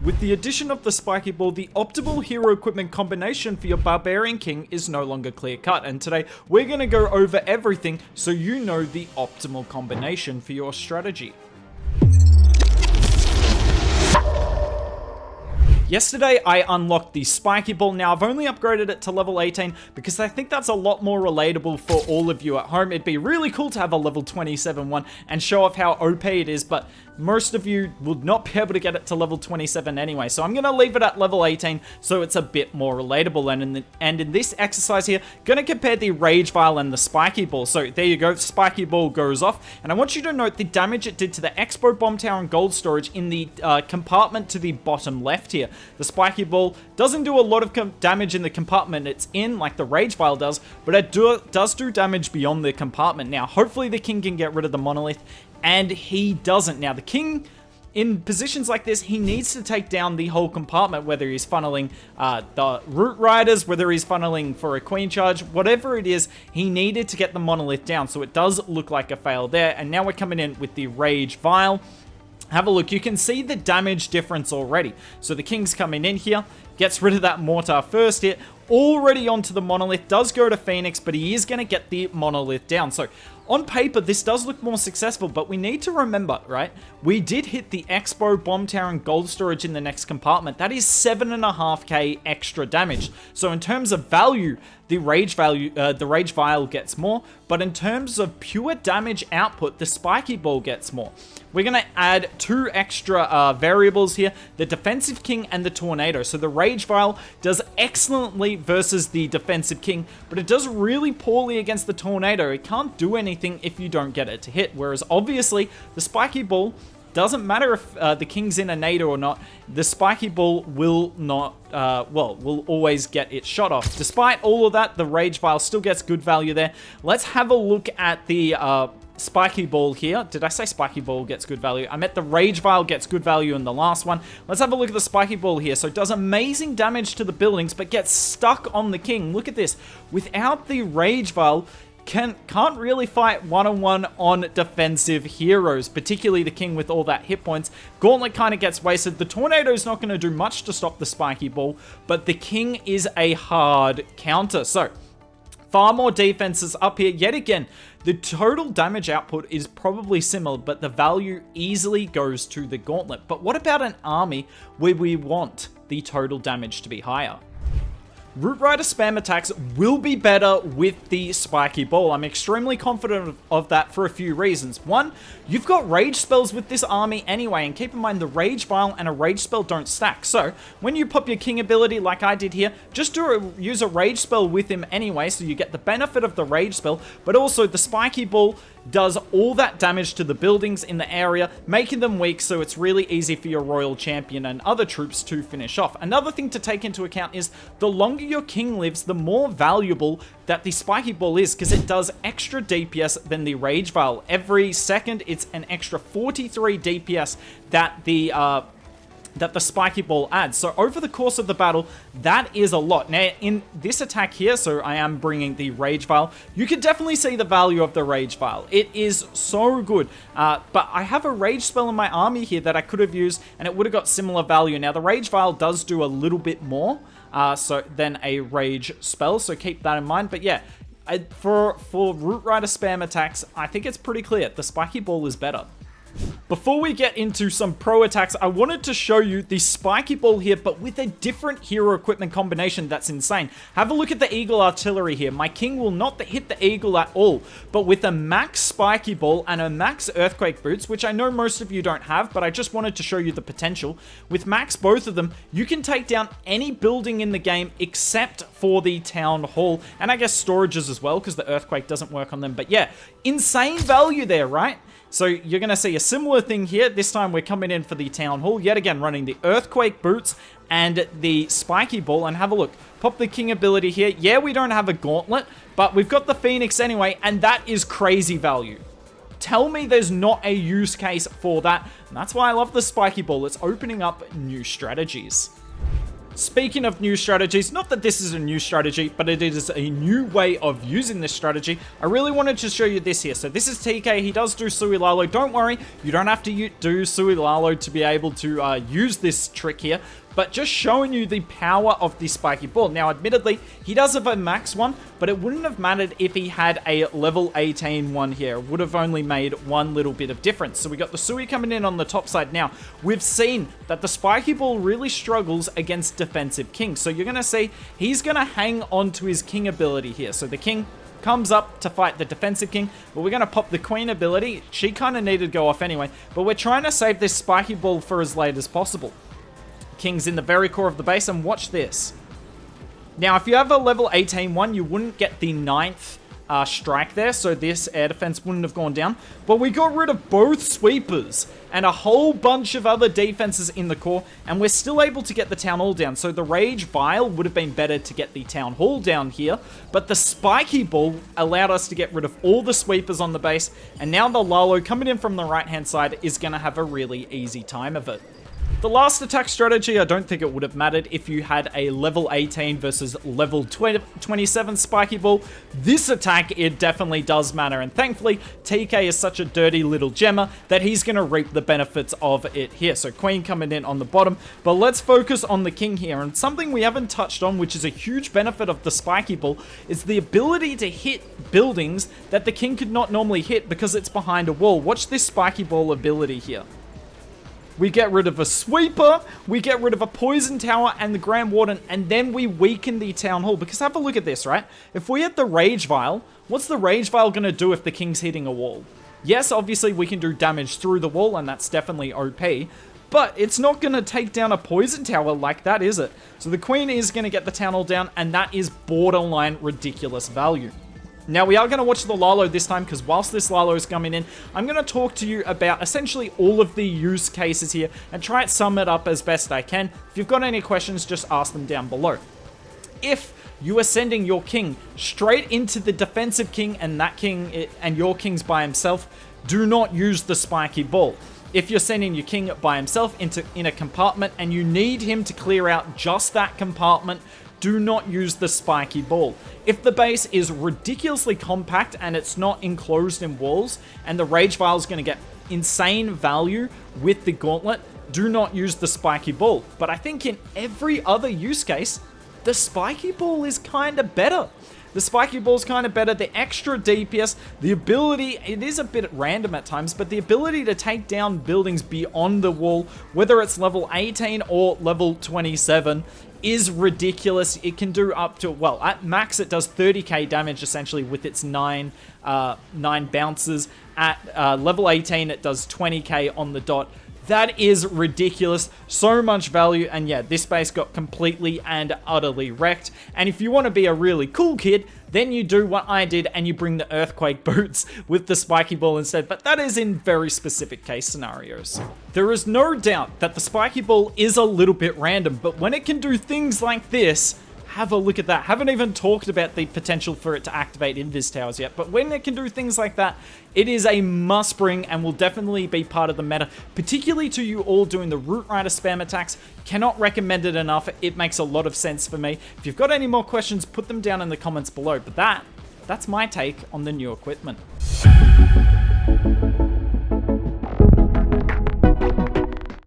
With the addition of the Spiky Ball, the optimal hero equipment combination for your Barbarian King is no longer clear-cut, and today we're going to go over everything so you know the optimal combination for your strategy. Yesterday, I unlocked the Spiky Ball. Now, I've only upgraded it to level 18 because I think that's a lot more relatable for all of you at home. It'd be really cool to have a level 27 one and show off how OP it is, but most of you would not be able to get it to level 27 anyway. So I'm going to leave it at level 18 so it's a bit more relatable. And in this exercise here, going to compare the Rage Vial and the Spiky Ball. So there you go, Spiky Ball goes off. And I want you to note the damage it did to the Expo Bomb Tower and Gold Storage in the compartment to the bottom left here. The Spiky Ball doesn't do a lot of damage in the compartment it's in, like the Rage Vial does, but it does do damage beyond the compartment. Now, hopefully the King can get rid of the Monolith, and he doesn't. Now, the King, in positions like this, he needs to take down the whole compartment, whether he's funneling the Root Riders, whether he's funneling for a Queen Charge, whatever it is, he needed to get the Monolith down, so it does look like a fail there. And now we're coming in with the Rage Vial. Have a look, you can see the damage difference already. So the King's coming in here, gets rid of that Mortar first hit, already onto the Monolith, does go to Phoenix, but he is going to get the Monolith down. So on paper, this does look more successful, but we need to remember, right? We did hit the Expo Bomb Tower and Gold Storage in the next compartment. That is 7.5k extra damage. So in terms of value, the Rage Vial gets more, but in terms of pure damage output, the Spiky Ball gets more. We're going to add two extra variables here, the Defensive King and the Tornado. So the Rage Vial does excellently versus the Defensive King, but it does really poorly against the Tornado. It can't do anything if you don't get it to hit, whereas obviously the Spiky Ball, doesn't matter if the King's in a nado or not, the Spiky Ball will not, will always get its shot off. Despite all of that, the Rage Vial still gets good value there. Let's have a look at the Spiky Ball here. Did I say Spiky Ball gets good value? I meant the Rage Vial gets good value in the last one. Let's have a look at the Spiky Ball here. So it does amazing damage to the buildings, but gets stuck on the King. Look at this. Without the Rage Vial, can't really fight one-on-one on defensive heroes, particularly the King with all that hit points. Gauntlet kind of gets wasted. The Tornado's not going to do much to stop the Spiky Ball, but the King is a hard counter. So far more defenses up here. Yet again, the total damage output is probably similar, but the value easily goes to the Gauntlet. But what about an army where we want the total damage to be higher? Root Rider spam attacks will be better with the Spiky Ball. I'm extremely confident of that for a few reasons. One, you've got rage spells with this army anyway, and keep in mind the Rage Vial and a rage spell don't stack. So when you pop your King ability like I did here, just use a rage spell with him anyway, so you get the benefit of the rage spell, but also the Spiky Ball does all that damage to the buildings in the area, making them weak, so it's really easy for your Royal Champion and other troops to finish off. Another thing to take into account is the longer your King lives, the more valuable that the Spiky Ball is, because it does extra DPS than the Rage Vial. Every second, it's an extra 43 DPS that the Spiky Ball adds. So over the course of the battle, that is a lot. Now, in this attack here, so I am bringing the Rage Vial, you can definitely see the value of the Rage Vial. It is so good. But I have a Rage spell in my army here that I could have used, and it would have got similar value. Now, the Rage Vial does do a little bit more than a Rage spell, so keep that in mind. But yeah, for Root Rider spam attacks, I think it's pretty clear. The Spiky Ball is better. Before we get into some pro attacks, I wanted to show you the Spiky Ball here, but with a different hero equipment combination that's insane. Have a look at the Eagle Artillery here. My King will not hit the Eagle at all, but with a max Spiky Ball and a max Earthquake Boots, which I know most of you don't have, but I just wanted to show you the potential. With max both of them, you can take down any building in the game except for the Town Hall, and I guess storages as well, because the Earthquake doesn't work on them. But yeah, insane value there, right? So you're going to see a similar thing here. This time we're coming in for the Town Hall, yet again running the Earthquake Boots and the Spiky Ball. And have a look. Pop the King ability here. Yeah, we don't have a Gauntlet, but we've got the Phoenix anyway, and that is crazy value. Tell me there's not a use case for that. And that's why I love the Spiky Ball. It's opening up new strategies. Speaking of new strategies, not that this is a new strategy, but it is a new way of using this strategy. I really wanted to show you this here. So this is TK. He does do Sui Lalo. Don't worry, you don't have to do Sui Lalo to be able to use this trick here, but just showing you the power of the Spiky Ball. Now, admittedly, he does have a max one, but it wouldn't have mattered if he had a level 18 one here. It would have only made one little bit of difference. So we got the Sui coming in on the top side. Now, we've seen that the Spiky Ball really struggles against defensive kings. So you're going to see he's going to hang on to his king ability here. So the king comes up to fight the defensive king, but we're going to pop the queen ability. She kind of needed to go off anyway, but we're trying to save this Spiky Ball for as late as possible. King's in the very core of the base, and watch this. Now, if you have a level 18 one, you wouldn't get the 9th strike there, so this air defense wouldn't have gone down. But we got rid of both sweepers and a whole bunch of other defenses in the core, and we're still able to get the town hall down. So the Rage Vial would have been better to get the town hall down here, but the Spiky Ball allowed us to get rid of all the sweepers on the base, and now the Lalo coming in from the right-hand side is going to have a really easy time of it. The last attack strategy, I don't think it would have mattered if you had a level 18 versus level 27 Spiky Ball. This attack, it definitely does matter, and thankfully, TK is such a dirty little gemmer that he's going to reap the benefits of it here. So Queen coming in on the bottom, but let's focus on the King here, and something we haven't touched on, which is a huge benefit of the Spiky Ball, is the ability to hit buildings that the King could not normally hit because it's behind a wall. Watch this Spiky Ball ability here. We get rid of a sweeper, we get rid of a poison tower and the Grand Warden, and then we weaken the town hall. Because have a look at this, right? If we hit the Rage Vial, what's the Rage Vial going to do if the King's hitting a wall? Yes, obviously we can do damage through the wall, and that's definitely OP, but it's not going to take down a poison tower like that, is it? So the Queen is going to get the town hall down, and that is borderline ridiculous value. Now, we are going to watch the Lalo this time, because whilst this Lalo is coming in, I'm going to talk to you about essentially all of the use cases here and try and sum it up as best I can. If you've got any questions, just ask them down below. If you are sending your king straight into the defensive king and that king and your king's by himself, do not use the Spiky Ball. If you're sending your king by himself in a compartment and you need him to clear out just that compartment, do not use the Spiky Ball. If the base is ridiculously compact and it's not enclosed in walls, and the Rage Vial is going to get insane value with the Gauntlet, do not use the Spiky Ball. But I think in every other use case, the Spiky Ball is kind of better. The Spiky Ball is kind of better. The extra DPS, the ability, it is a bit random at times, but the ability to take down buildings beyond the wall, whether it's level 18 or level 27, is ridiculous. It can do up to, well, at max it does 30k damage essentially with its 9 bounces. At level 18 it does 20k on the dot. That is ridiculous. So much value, and yeah, this base got completely and utterly wrecked. And if you want to be a really cool kid, then you do what I did and you bring the Earthquake boots with the Spiky Ball instead, but that is in very specific case scenarios. There is no doubt that the Spiky Ball is a little bit random, but when it can do things like this, have a look at that. Haven't even talked about the potential for it to activate Invis Towers yet, but when it can do things like that, it is a must bring and will definitely be part of the meta, particularly to you all doing the Root Rider spam attacks. Cannot recommend it enough. It makes a lot of sense for me. If you've got any more questions, put them down in the comments below, but that's my take on the new equipment.